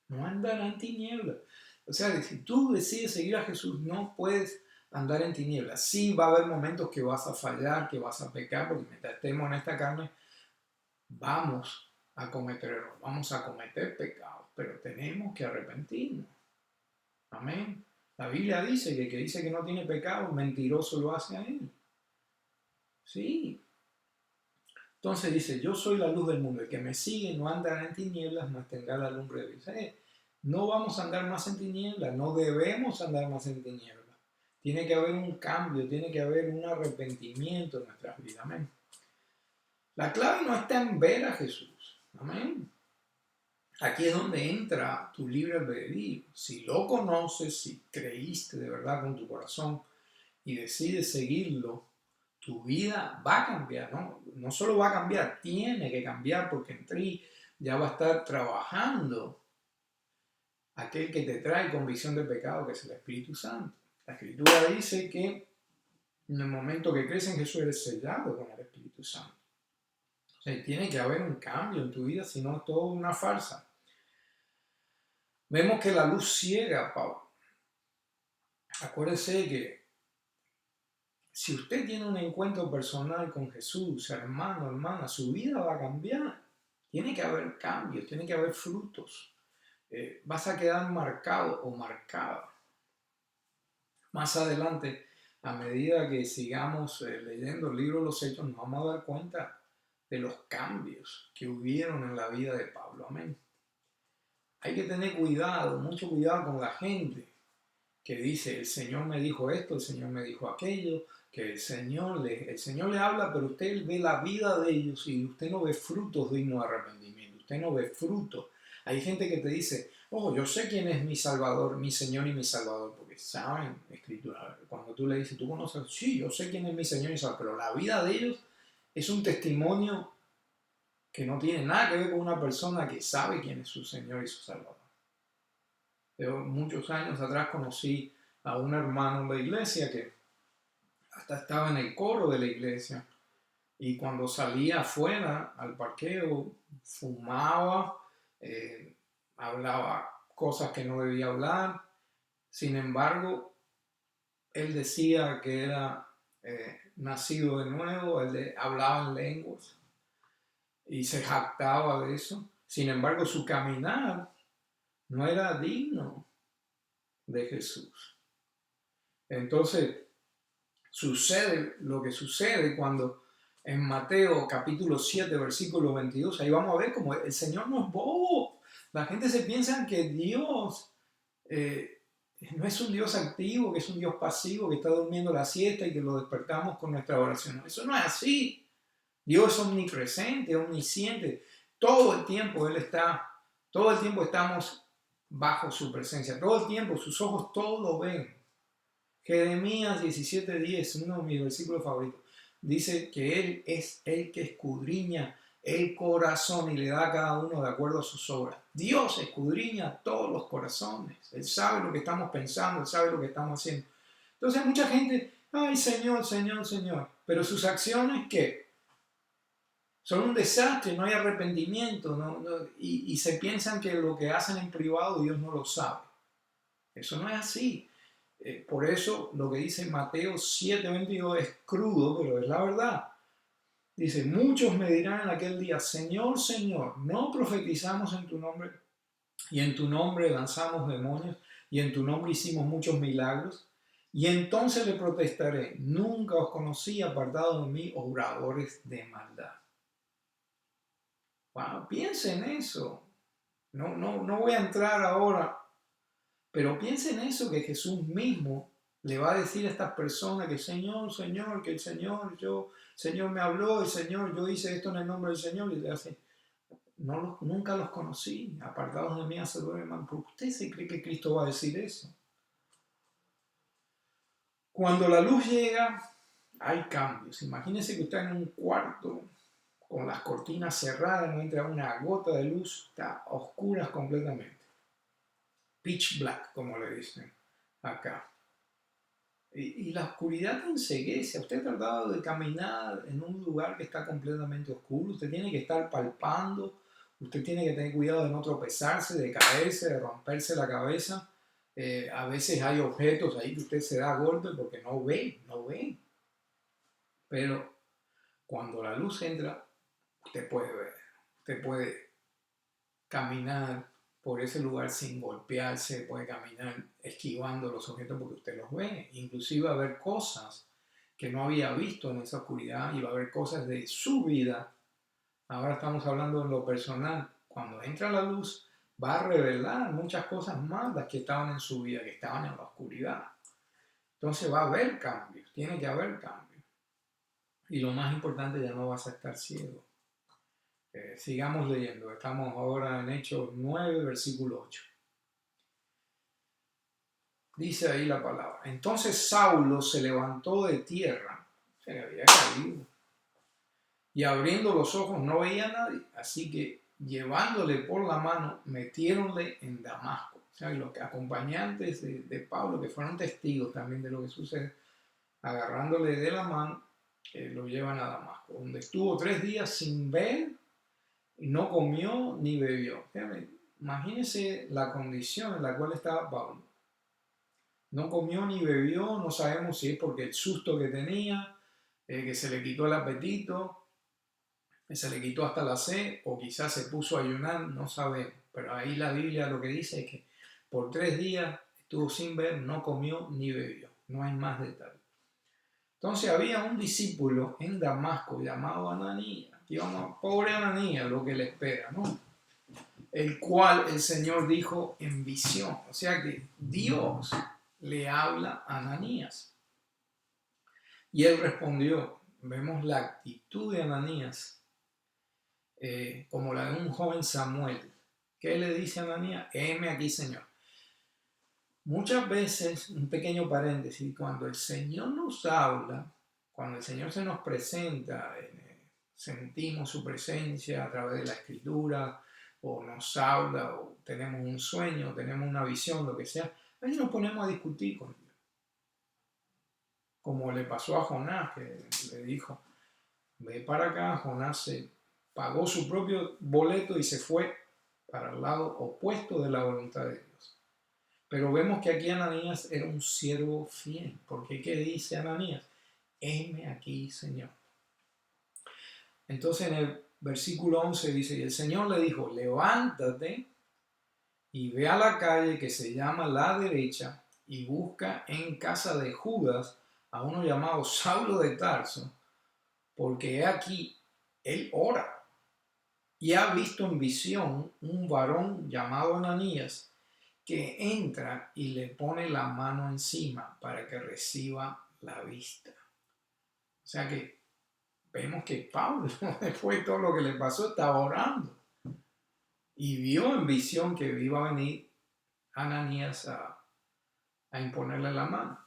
no andará en tinieblas. O sea, si tú decides seguir a Jesús, no puedes andar en tinieblas. Sí va a haber momentos que vas a fallar, que vas a pecar, porque mientras estemos en esta carne, vamos a cometer errores, vamos a cometer pecados, pero tenemos que arrepentirnos. Amén. La Biblia dice que el que dice que no tiene pecado, mentiroso lo hace a él. Sí. Entonces dice, yo soy la luz del mundo, el que me sigue no andará en tinieblas, mas tendrá la lumbre de vida. No vamos a andar más en tinieblas, no debemos andar más en tinieblas. Tiene que haber un cambio, tiene que haber un arrepentimiento en nuestras vidas. Amén. La clave no está en ver a Jesús. Amén. Aquí es donde entra tu libre albedrío. Si lo conoces, si creíste de verdad con tu corazón y decides seguirlo, tu vida va a cambiar, ¿no? No solo va a cambiar, tiene que cambiar porque en ti ya va a estar trabajando aquel que te trae convicción de pecado, que es el Espíritu Santo. La Escritura dice que en el momento que crees en Jesús eres sellado con el Espíritu Santo. O sea, tiene que haber un cambio en tu vida, si no es todo una farsa. Vemos que la luz ciega a Pablo. Acuérdese que si usted tiene un encuentro personal con Jesús, hermano, hermana, su vida va a cambiar. Tiene que haber cambios, tiene que haber frutos. Vas a quedar marcado o marcada. Más adelante, a medida que sigamos leyendo el libro de los Hechos, nos vamos a dar cuenta de los cambios que hubieron en la vida de Pablo. Amén. Hay que tener cuidado, mucho cuidado con la gente que dice, el Señor me dijo esto, el Señor me dijo aquello, que el Señor le habla, pero usted ve la vida de ellos y usted no ve frutos dignos de arrepentimiento, usted no ve frutos. Hay gente que te dice, oh, yo sé quién es mi Salvador, mi Señor y mi Salvador, porque saben Escritura. Cuando tú le dices, tú conoces, sí, yo sé quién es mi Señor y Salvador, pero la vida de ellos es un testimonio que no tiene nada que ver con una persona que sabe quién es su Señor y su Salvador. Yo muchos años atrás conocí a un hermano en la iglesia que hasta estaba en el coro de la iglesia y cuando salía afuera al parqueo fumaba, hablaba cosas que no debía hablar. Sin embargo, él decía que era nacido de nuevo, hablaba en lenguas y se jactaba de eso. Sin embargo, su caminar no era digno de Jesús. Entonces, sucede lo que sucede cuando en Mateo capítulo 7, versículo 22, ahí vamos a ver como el Señor no es bobo. La gente se piensa que Dios no es un Dios activo, que es un Dios pasivo, que está durmiendo la siesta y que lo despertamos con nuestra oración. Eso no es así. Dios es omnipresente, omnisciente. Todo el tiempo todo el tiempo estamos bajo su presencia. Todo el tiempo sus ojos todo lo ven. Jeremías 17:10, uno de mis versículos favoritos, dice que Él es el que escudriña el corazón y le da a cada uno de acuerdo a sus obras. Dios escudriña todos los corazones. Él sabe lo que estamos pensando, Él sabe lo que estamos haciendo. Entonces mucha gente, ay Señor, Señor, Señor, pero sus acciones, ¿qué? Son un desastre, no hay arrepentimiento, y se piensan que lo que hacen en privado Dios no lo sabe. Eso no es así. Por eso lo que dice Mateo 7:22 es crudo, pero es la verdad. Dice, muchos me dirán en aquel día, Señor, Señor, ¿no profetizamos en tu nombre? Y en tu nombre lanzamos demonios, y en tu nombre hicimos muchos milagros. Y entonces le protestaré, nunca os conocí, apartados de mí, obradores de maldad. Bueno, piensa en eso. No voy a entrar ahora, pero piensa en eso, que Jesús mismo le va a decir a estas personas que Señor, Señor, que el Señor, Señor me habló, el Señor, yo hice esto en el nombre del Señor, y le hace, nunca los conocí, apartados de mí, hacedores de mal. ¿Por qué usted se cree que Cristo va a decir eso? Cuando la luz llega, hay cambios. Imagínense que usted en un cuarto con las cortinas cerradas, no entra una gota de luz, está a oscuras completamente. Pitch black, como le dicen acá. Y la oscuridad te enceguece. Usted ha tratado de caminar en un lugar que está completamente oscuro. Usted tiene que estar palpando. Usted tiene que tener cuidado de no tropezarse, de caerse, de romperse la cabeza. A veces hay objetos ahí que usted se da golpe porque no ve. Pero cuando la luz entra, usted puede ver. Usted puede caminar por ese lugar sin golpearse, puede caminar esquivando los objetos porque usted los ve. Inclusive va a haber cosas que no había visto en esa oscuridad y va a haber cosas de su vida. Ahora estamos hablando en lo personal. Cuando entra la luz, va a revelar muchas cosas más las que estaban en su vida, que estaban en la oscuridad. Entonces va a haber cambios, tiene que haber cambios. Y lo más importante, ya no vas a estar ciego. Sigamos leyendo. Estamos ahora en Hechos 9, versículo 8. Dice ahí la palabra. Entonces Saulo se levantó de tierra, se le había caído, y abriendo los ojos no veía a nadie. Así que llevándole por la mano, metiéronle en Damasco. O sea, los acompañantes de Pablo, que fueron testigos también de lo que sucede, agarrándole de la mano, lo llevan a Damasco, donde estuvo 3 días sin ver, y no comió ni bebió. Imagínense la condición en la cual estaba Pablo. No comió ni bebió, no sabemos si es porque el susto que tenía, que se le quitó el apetito, que se le quitó hasta la sed, o quizás se puso a ayunar, no sabemos. Pero ahí la Biblia lo que dice es que por 3 días estuvo sin ver, no comió ni bebió. No hay más detalles. Entonces había un discípulo en Damasco llamado Ananías. Pobre Ananías, lo que le espera, ¿no? El cual el Señor dijo en visión. O sea que Dios le habla a Ananías. Y él respondió. Vemos la actitud de Ananías como la de un joven Samuel. ¿Qué le dice a Ananías? Heme aquí, Señor. Muchas veces, un pequeño paréntesis, cuando el Señor nos habla, cuando el Señor se nos presenta, sentimos su presencia a través de la Escritura, o nos habla, o tenemos un sueño, tenemos una visión, lo que sea, a veces nos ponemos a discutir con Dios. Como le pasó a Jonás, que le dijo, ve para acá. Jonás se pagó su propio boleto y se fue para el lado opuesto de la voluntad de Dios. Pero vemos que aquí Ananías era un siervo fiel, porque ¿qué dice Ananías? Heme aquí, Señor. Entonces en el versículo 11 dice, y el Señor le dijo, levántate y ve a la calle que se llama La Derecha y busca en casa de Judas a uno llamado Saulo de Tarso, porque he aquí, él ora y ha visto en visión un varón llamado Ananías que entra y le pone la mano encima para que reciba la vista. O sea que vemos que Pablo, después de todo lo que le pasó, estaba orando y vio en visión que iba a venir Ananías a imponerle la mano.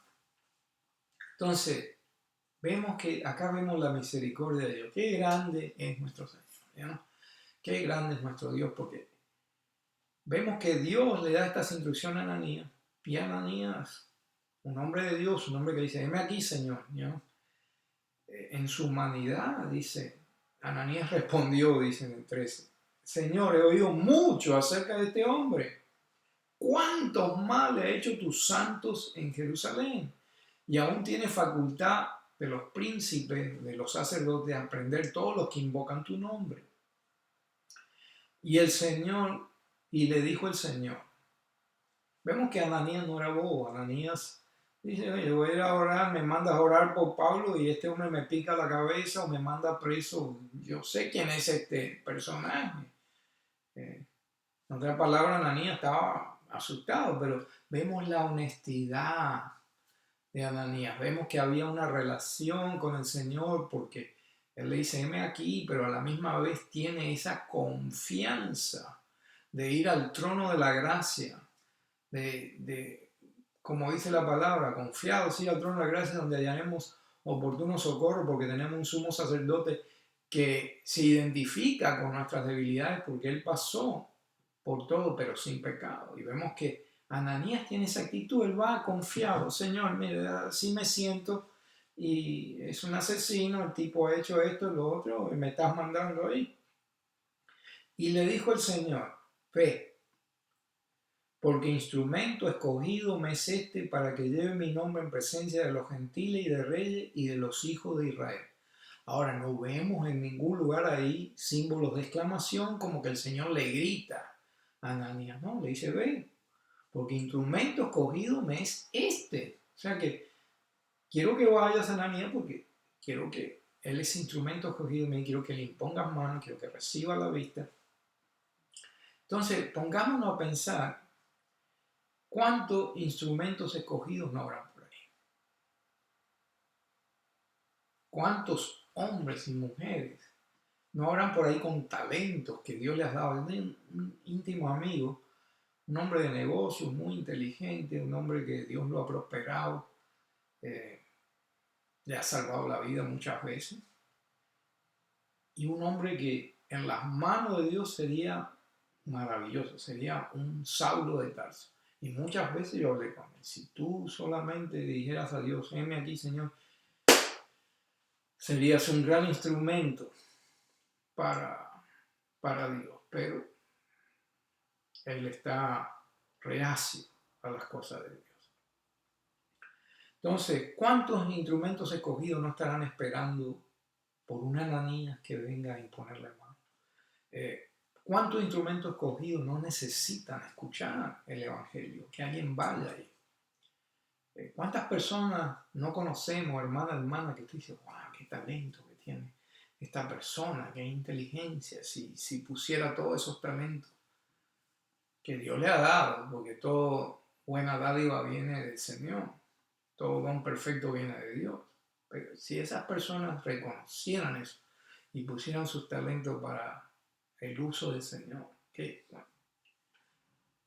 Entonces, vemos que acá vemos la misericordia de Dios. Qué grande es nuestro Señor, ¿no? Qué grande es nuestro Dios, porque vemos que Dios le da estas instrucciones a Ananías, y Ananías, un hombre de Dios, un hombre que dice, heme aquí, Señor, ¿no? En su humanidad, dice, Ananías respondió, dice en el 13, Señor, he oído mucho acerca de este hombre. ¿Cuántos mal ha hecho tus santos en Jerusalén? Y aún tiene facultad de los príncipes, de los sacerdotes, a prender todos los que invocan tu nombre. Y el Señor, y le dijo el Señor, vemos que Ananías no era bobo. Ananías dice, oye, voy a ir a orar, me mandas a orar por Pablo y este hombre me pica la cabeza o me manda preso. Yo sé quién es este personaje. En otras palabras, Ananías estaba asustado, pero vemos la honestidad de Ananías. Vemos que había una relación con el Señor porque él le dice, heme aquí, pero a la misma vez tiene esa confianza de ir al trono de la gracia, como dice la palabra, confiados sí al trono de la gracia donde hallaremos oportuno socorro porque tenemos un sumo sacerdote que se identifica con nuestras debilidades porque él pasó por todo pero sin pecado. Y vemos que Ananías tiene esa actitud, él va confiado, Señor, mira, así me siento y es un asesino, el tipo ha hecho esto, lo otro, y me estás mandando ahí. Y le dijo el Señor, ve, porque instrumento escogido me es este para que lleve mi nombre en presencia de los gentiles y de reyes y de los hijos de Israel. Ahora no vemos en ningún lugar ahí símbolos de exclamación como que el Señor le grita a Ananías, no, le dice, ve, porque instrumento escogido me es este. O sea que quiero que vayas a Ananías porque quiero que él es instrumento escogido, me quiero que le impongas mano, quiero que reciba la vista. Entonces, pongámonos a pensar cuántos instrumentos escogidos no habrán por ahí. Cuántos hombres y mujeres no habrán por ahí con talentos que Dios les ha dado. Un íntimo amigo, un hombre de negocios muy inteligente, un hombre que Dios lo ha prosperado, le ha salvado la vida muchas veces. Y un hombre que en las manos de Dios sería maravilloso, sería un Saulo de Tarso. Y muchas veces yo hablé con él. Si tú solamente dijeras a Dios, heme aquí, Señor, serías un gran instrumento para Dios. Pero él está reacio a las cosas de Dios. Entonces, ¿cuántos instrumentos escogidos no estarán esperando por una Ananías que venga a imponerle mano? ¿Cuántos instrumentos escogidos no necesitan escuchar el Evangelio? Que alguien vaya ahí. ¿Cuántas personas no conocemos, hermana, que tú dices, wow, qué talento que tiene esta persona, qué inteligencia, si pusiera todos esos talentos que Dios le ha dado, porque todo buena dádiva viene del Señor, todo don perfecto viene de Dios. Pero si esas personas reconocieran eso y pusieran sus talentos para el uso del Señor, ¿qué? Bueno,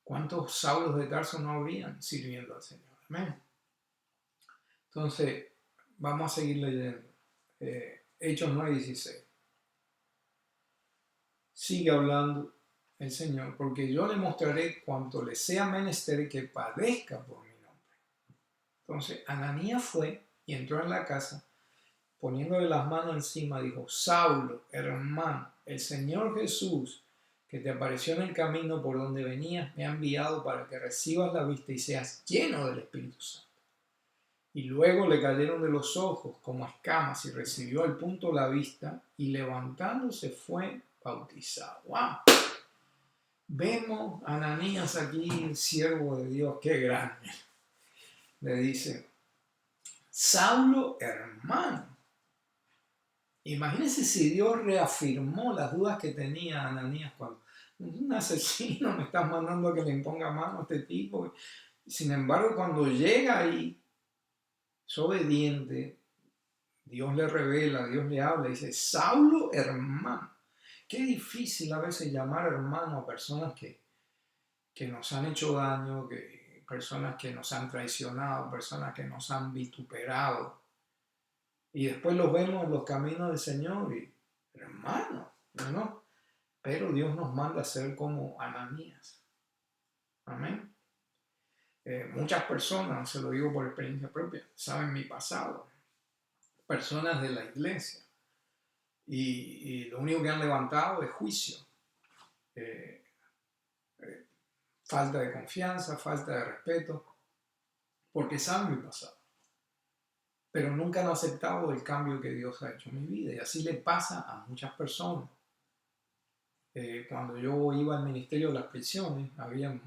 ¿cuántos Saulos de Tarso no habrían sirviendo al Señor? Amén. Entonces, vamos a seguir leyendo. Hechos 9:16. Sigue hablando el Señor, porque yo le mostraré cuanto le sea menester que padezca por mi nombre. Entonces, Ananías fue y entró en la casa, poniéndole las manos encima, dijo: Saulo, hermano, el Señor Jesús, que te apareció en el camino por donde venías, me ha enviado para que recibas la vista y seas lleno del Espíritu Santo. Y luego le cayeron de los ojos como escamas y recibió al punto la vista y levantándose fue bautizado. ¡Wow! Vemos a Ananías aquí, siervo de Dios, qué grande. Le dice: Saulo, hermano. Imagínense si Dios reafirmó las dudas que tenía Ananías cuando un asesino me está mandando a que le imponga mano a este tipo. Sin embargo, cuando llega ahí, es obediente, Dios le revela, Dios le habla y dice: Saulo, hermano. Qué difícil a veces llamar hermano a personas que nos han hecho daño, personas que nos han traicionado, personas que nos han vituperado. Y después los vemos en los caminos del Señor y, hermano, ¿no? Pero Dios nos manda a ser como Ananías. Amén. Muchas personas, se lo digo por experiencia propia, saben mi pasado. Personas de la iglesia. Y lo único que han levantado es juicio. Falta de confianza, falta de respeto, porque saben mi pasado. Pero nunca han aceptado el cambio que Dios ha hecho en mi vida. Y así le pasa a muchas personas. Cuando yo iba al ministerio de las prisiones, había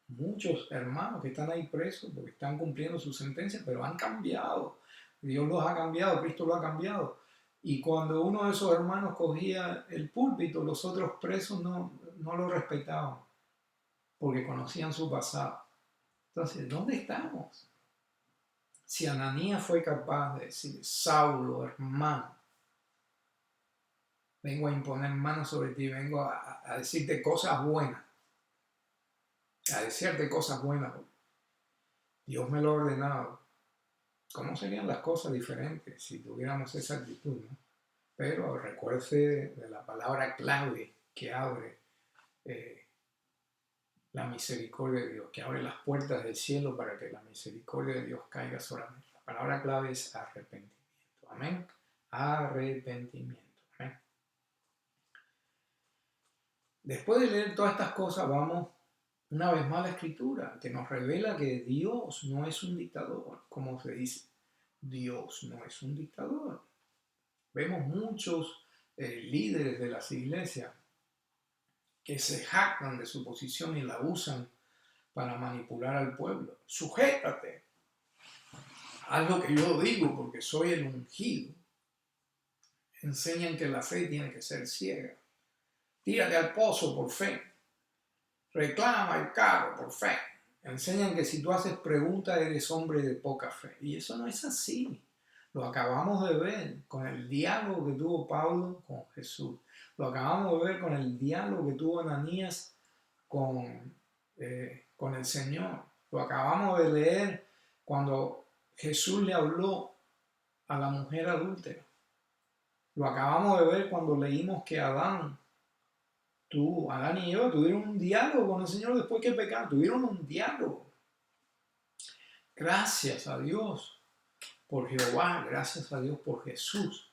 muchos hermanos que están ahí presos porque están cumpliendo su sentencia, pero han cambiado. Dios los ha cambiado, Cristo lo ha cambiado. Y cuando uno de esos hermanos cogía el púlpito, los otros presos no lo respetaban porque conocían su pasado. Entonces, ¿dónde estamos? Si Ananías fue capaz de decir: Saulo, hermano, vengo a imponer manos sobre ti, vengo a decirte cosas buenas, a decirte cosas buenas, Dios me lo ha ordenado. ¿Cómo serían las cosas diferentes si tuviéramos esa actitud, ¿no? Pero recuérdese de la palabra clave que abre la misericordia de Dios, que abre las puertas del cielo para que la misericordia de Dios caiga sobre mí. La palabra clave es arrepentimiento. Amén. Arrepentimiento. Amén. Después de leer todas estas cosas, vamos una vez más a la Escritura, que nos revela que Dios no es un dictador, como se dice. Dios no es un dictador. Vemos muchos líderes de las iglesias que se jactan de su posición y la usan para manipular al pueblo. Sujétate. Haz lo que yo digo porque soy el ungido. Enseñan que la fe tiene que ser ciega. Tírate al pozo por fe. Reclama el carro por fe. Enseñan que si tú haces preguntas eres hombre de poca fe. Y eso no es así. Lo acabamos de ver con el diálogo que tuvo Pablo con Jesús. Lo acabamos de ver con el diálogo que tuvo Ananías con el Señor. Lo acabamos de leer cuando Jesús le habló a la mujer adúltera. Lo acabamos de ver cuando leímos que Adán y Eva tuvieron un diálogo con el Señor después que pecaron. Tuvieron un diálogo. Gracias a Dios por Jehová, gracias a Dios por Jesús,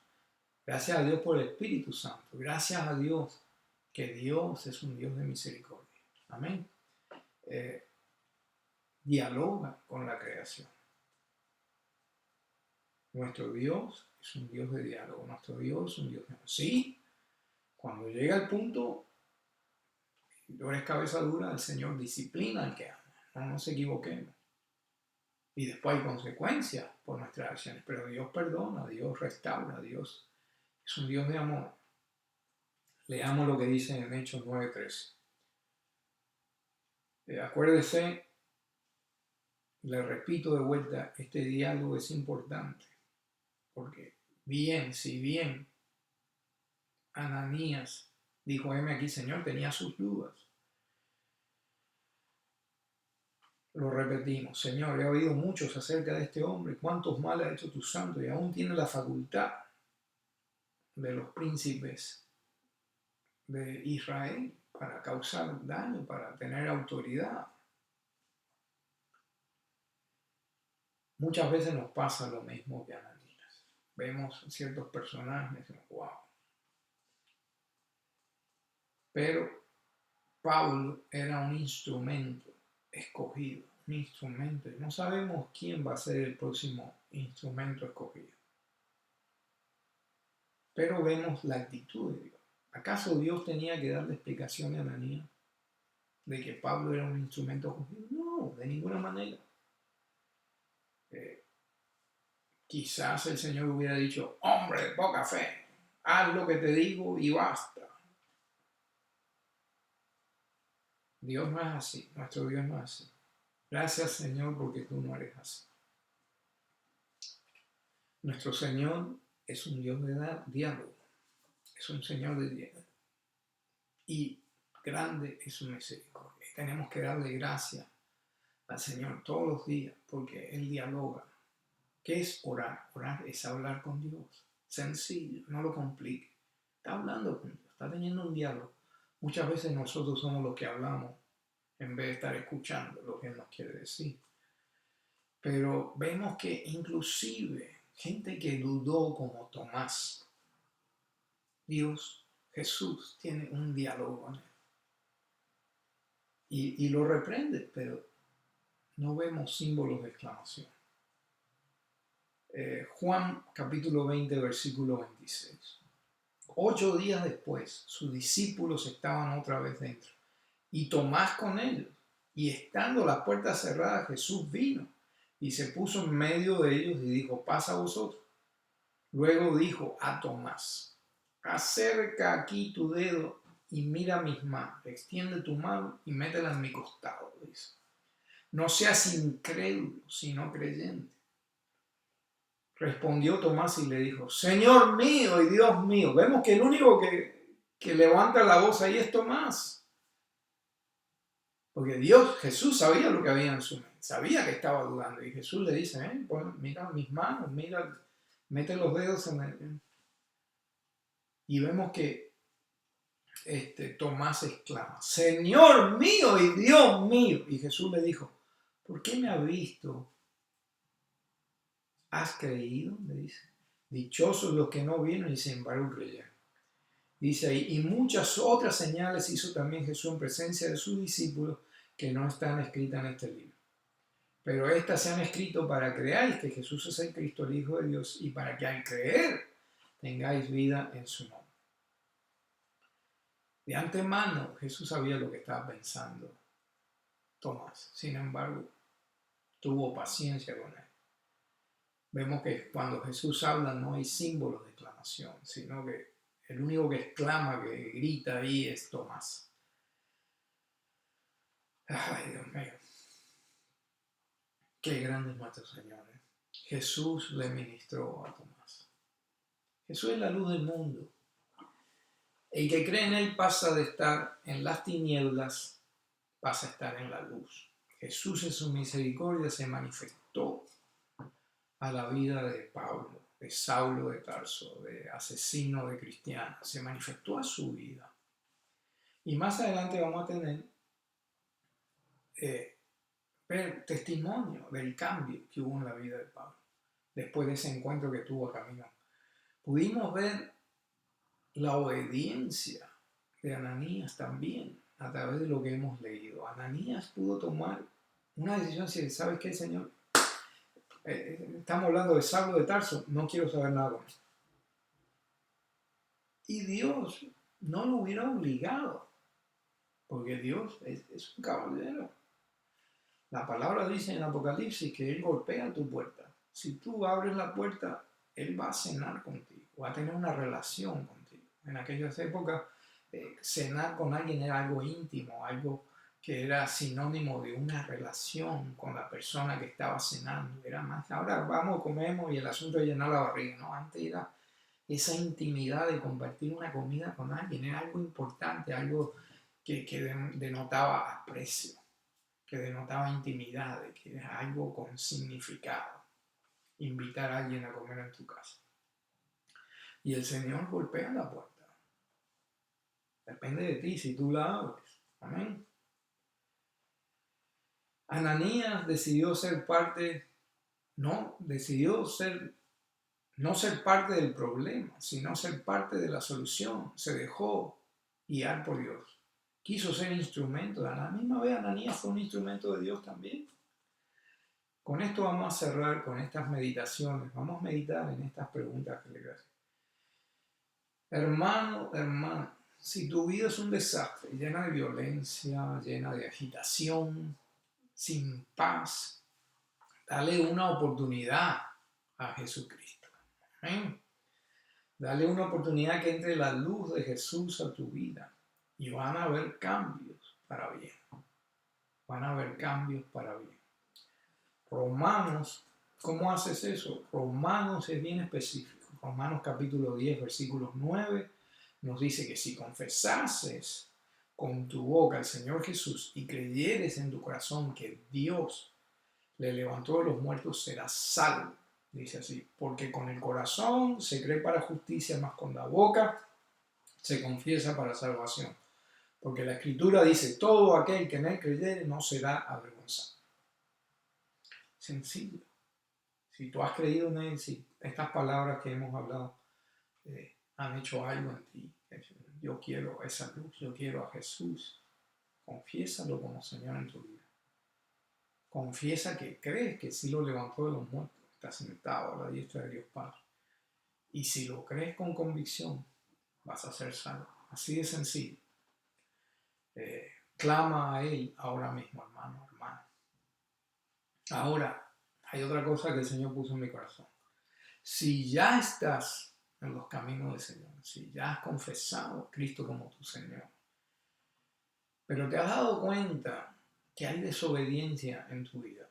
gracias a Dios por el Espíritu Santo, gracias a Dios que Dios es un Dios de misericordia. Amén. Dialoga con la creación. Nuestro Dios es un Dios de diálogo, nuestro Dios es un Dios de amor. Sí, cuando llega el punto, tú eres cabeza dura, el Señor disciplina al que ama, no nos equivoquemos. Y después hay consecuencias por nuestras acciones, pero Dios perdona, Dios restaura, Dios es un Dios de amor. Leamos lo que dice en Hechos 9:13. Acuérdese, le repito de vuelta, este diálogo es importante. Porque si bien Ananías dijo, heme aquí, Señor, tenía sus dudas. Lo repetimos, Señor, he oído muchos acerca de este hombre, cuántos males ha hecho tu santo y aún tiene la facultad de los príncipes de Israel para causar daño, para tener autoridad. Muchas veces nos pasa lo mismo que a Ananías. Vemos ciertos personajes y decimos, wow. Pero Pablo era un instrumento escogido, un instrumento. No sabemos quién va a ser el próximo instrumento escogido. Pero vemos la actitud de Dios. ¿Acaso Dios tenía que darle explicación a Ananías de que Pablo era un instrumento escogido? No, de ninguna manera. Quizás el Señor hubiera dicho, hombre de poca fe, haz lo que te digo y basta. Dios no es así, nuestro Dios no es así. Gracias, Señor, porque tú no eres así. Nuestro Señor es un Dios de diálogo, es un Señor de diálogo. Y grande es su misericordia. Tenemos que darle gracias al Señor todos los días porque Él dialoga. ¿Qué es orar? Orar es hablar con Dios. Sencillo, no lo complique. Está hablando con Dios, está teniendo un diálogo. Muchas veces nosotros somos los que hablamos en vez de estar escuchando lo que Él nos quiere decir. Pero vemos que inclusive gente que dudó como Tomás, Dios, Jesús, tiene un diálogo con él. Y lo reprende, pero no vemos símbolos de exclamación. Juan capítulo 20, versículo 26. 8 días después, sus discípulos estaban otra vez dentro, y Tomás con ellos. Y estando las puertas cerradas, Jesús vino y se puso en medio de ellos y dijo, pasa a vosotros. Luego dijo a Tomás, acerca aquí tu dedo y mira mis manos, extiende tu mano y métela en mi costado, dice. No seas incrédulo, sino creyente. Respondió Tomás y le dijo, Señor mío y Dios mío. Vemos que el único que levanta la voz ahí es Tomás. Porque Jesús sabía lo que había en su mente, sabía que estaba dudando. Y Jesús le dice, mira mis manos, mete los dedos en el... Y vemos que Tomás exclama, Señor mío y Dios mío. Y Jesús le dijo, ¿por qué me has visto? ¿Has creído? Le dice. Dichosos los que no vieron y sin embargo creyeron. Dice ahí, y muchas otras señales hizo también Jesús en presencia de sus discípulos que no están escritas en este libro. Pero estas se han escrito para que creáis que Jesús es el Cristo, el Hijo de Dios, y para que al creer tengáis vida en su nombre. De antemano Jesús sabía lo que estaba pensando Tomás. Sin embargo, tuvo paciencia con él. Vemos que cuando Jesús habla no hay símbolos de exclamación, sino que el único que exclama, que grita ahí es Tomás. Ay, Dios mío. Qué grande es nuestro Señor. Jesús le ministró a Tomás. Jesús es la luz del mundo. El que cree en Él pasa de estar en las tinieblas, pasa a estar en la luz. Jesús en su misericordia se manifestó a la vida de Pablo, de Saulo de Tarso, de asesino de cristianos. Se manifestó a su vida. Y más adelante vamos a tener ver testimonio del cambio que hubo en la vida de Pablo después de ese encuentro que tuvo a camino. Pudimos ver la obediencia de Ananías también a través de lo que hemos leído. Ananías pudo tomar una decisión si ¿sabes qué, Señor? Estamos hablando de Saulo de Tarso, no quiero saber nada con él. Y Dios no lo hubiera obligado, porque Dios es un caballero. La palabra dice en Apocalipsis que Él golpea tu puerta. Si tú abres la puerta, Él va a cenar contigo, va a tener una relación contigo. En aquellas épocas, cenar con alguien era algo íntimo, algo que era sinónimo de una relación con la persona que estaba cenando. Era más, ahora vamos, comemos y el asunto es llenar la barriga, ¿no? Antes era esa intimidad de compartir una comida con alguien, era algo importante, algo que denotaba aprecio, que denotaba intimidad, que era algo con significado. Invitar a alguien a comer en tu casa. Y el Señor golpea la puerta. Depende de ti si tú la abres. Amén. Ananías decidió ser parte, no ser parte del problema, sino ser parte de la solución. Se dejó guiar por Dios. Quiso ser instrumento. A la misma vez Ananías fue un instrumento de Dios también. Con esto vamos a cerrar con estas meditaciones. Vamos a meditar en estas preguntas que le voy a hacer. Hermano, hermano, si tu vida es un desastre, llena de violencia, llena de agitación, sin paz, dale una oportunidad a Jesucristo. ¿Amén? Dale una oportunidad que entre la luz de Jesús a tu vida y van a haber cambios para bien. Van a haber cambios para bien. Romanos, ¿cómo haces eso? Romanos es bien específico. Romanos capítulo 10, versículos 9, nos dice que si confesases con tu boca al Señor Jesús y creyeres en tu corazón que Dios le levantó de los muertos, serás salvo. Dice así, porque con el corazón se cree para justicia, mas con la boca se confiesa para salvación. Porque la Escritura dice, todo aquel que en él creyere no será avergonzado. Sencillo. Si tú has creído en él, si estas palabras que hemos hablado han hecho algo en ti, yo quiero esa luz, yo quiero a Jesús, confiésalo como Señor en tu vida. Confiesa que crees que sí lo levantó de los muertos, está sentado a la diestra de Dios Padre. Y si lo crees con convicción, vas a ser salvo. Así de sencillo. Clama a Él ahora mismo, hermano, hermana. Ahora, hay otra cosa que el Señor puso en mi corazón. Si ya estás en los caminos del Señor, si ya has confesado a Cristo como tu Señor, pero te has dado cuenta que hay desobediencia en tu vida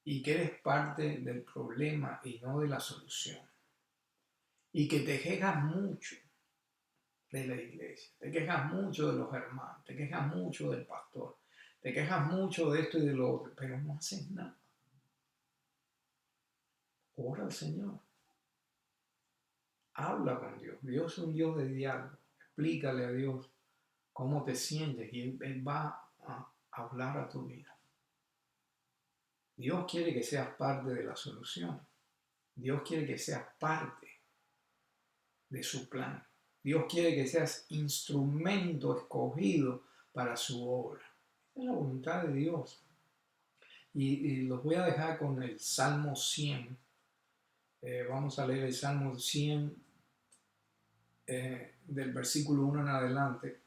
y que eres parte del problema y no de la solución, y que te quejas mucho de la iglesia, te quejas mucho de los hermanos, te quejas mucho del pastor, te quejas mucho de esto y de lo otro, pero no haces nada. Ora al Señor. Habla con Dios. Dios es un Dios de diálogo. Explícale a Dios cómo te sientes y Él va a hablar a tu vida. Dios quiere que seas parte de la solución. Dios quiere que seas parte de su plan. Dios quiere que seas instrumento escogido para su obra. Esa es la voluntad de Dios. Y los voy a dejar con el Salmo 100. Vamos a leer el Salmo 100 del versículo 1 en adelante.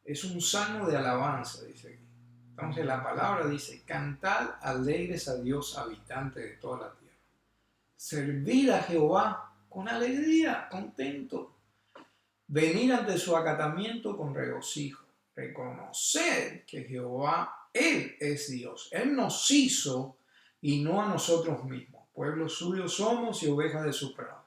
Es un salmo de alabanza, dice aquí. Entonces la palabra dice, cantad alegres a Dios, habitante de toda la tierra. Servir a Jehová con alegría, contento. Venir ante su acatamiento con regocijo. Reconocer que Jehová, Él es Dios. Él nos hizo y no a nosotros mismos. Pueblo suyo somos y ovejas de su prado.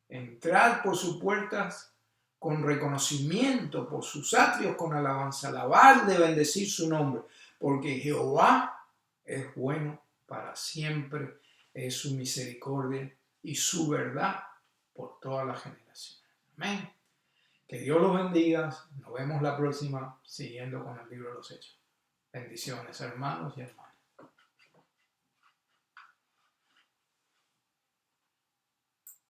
Entrad por sus puertas con reconocimiento, por sus atrios con alabanza. Alabarle, bendecir su nombre. Porque Jehová es bueno para siempre. Es su misericordia y su verdad por toda la generación. Amén. Que Dios los bendiga. Nos vemos la próxima siguiendo con el libro de los Hechos. Bendiciones, hermanos y hermanas.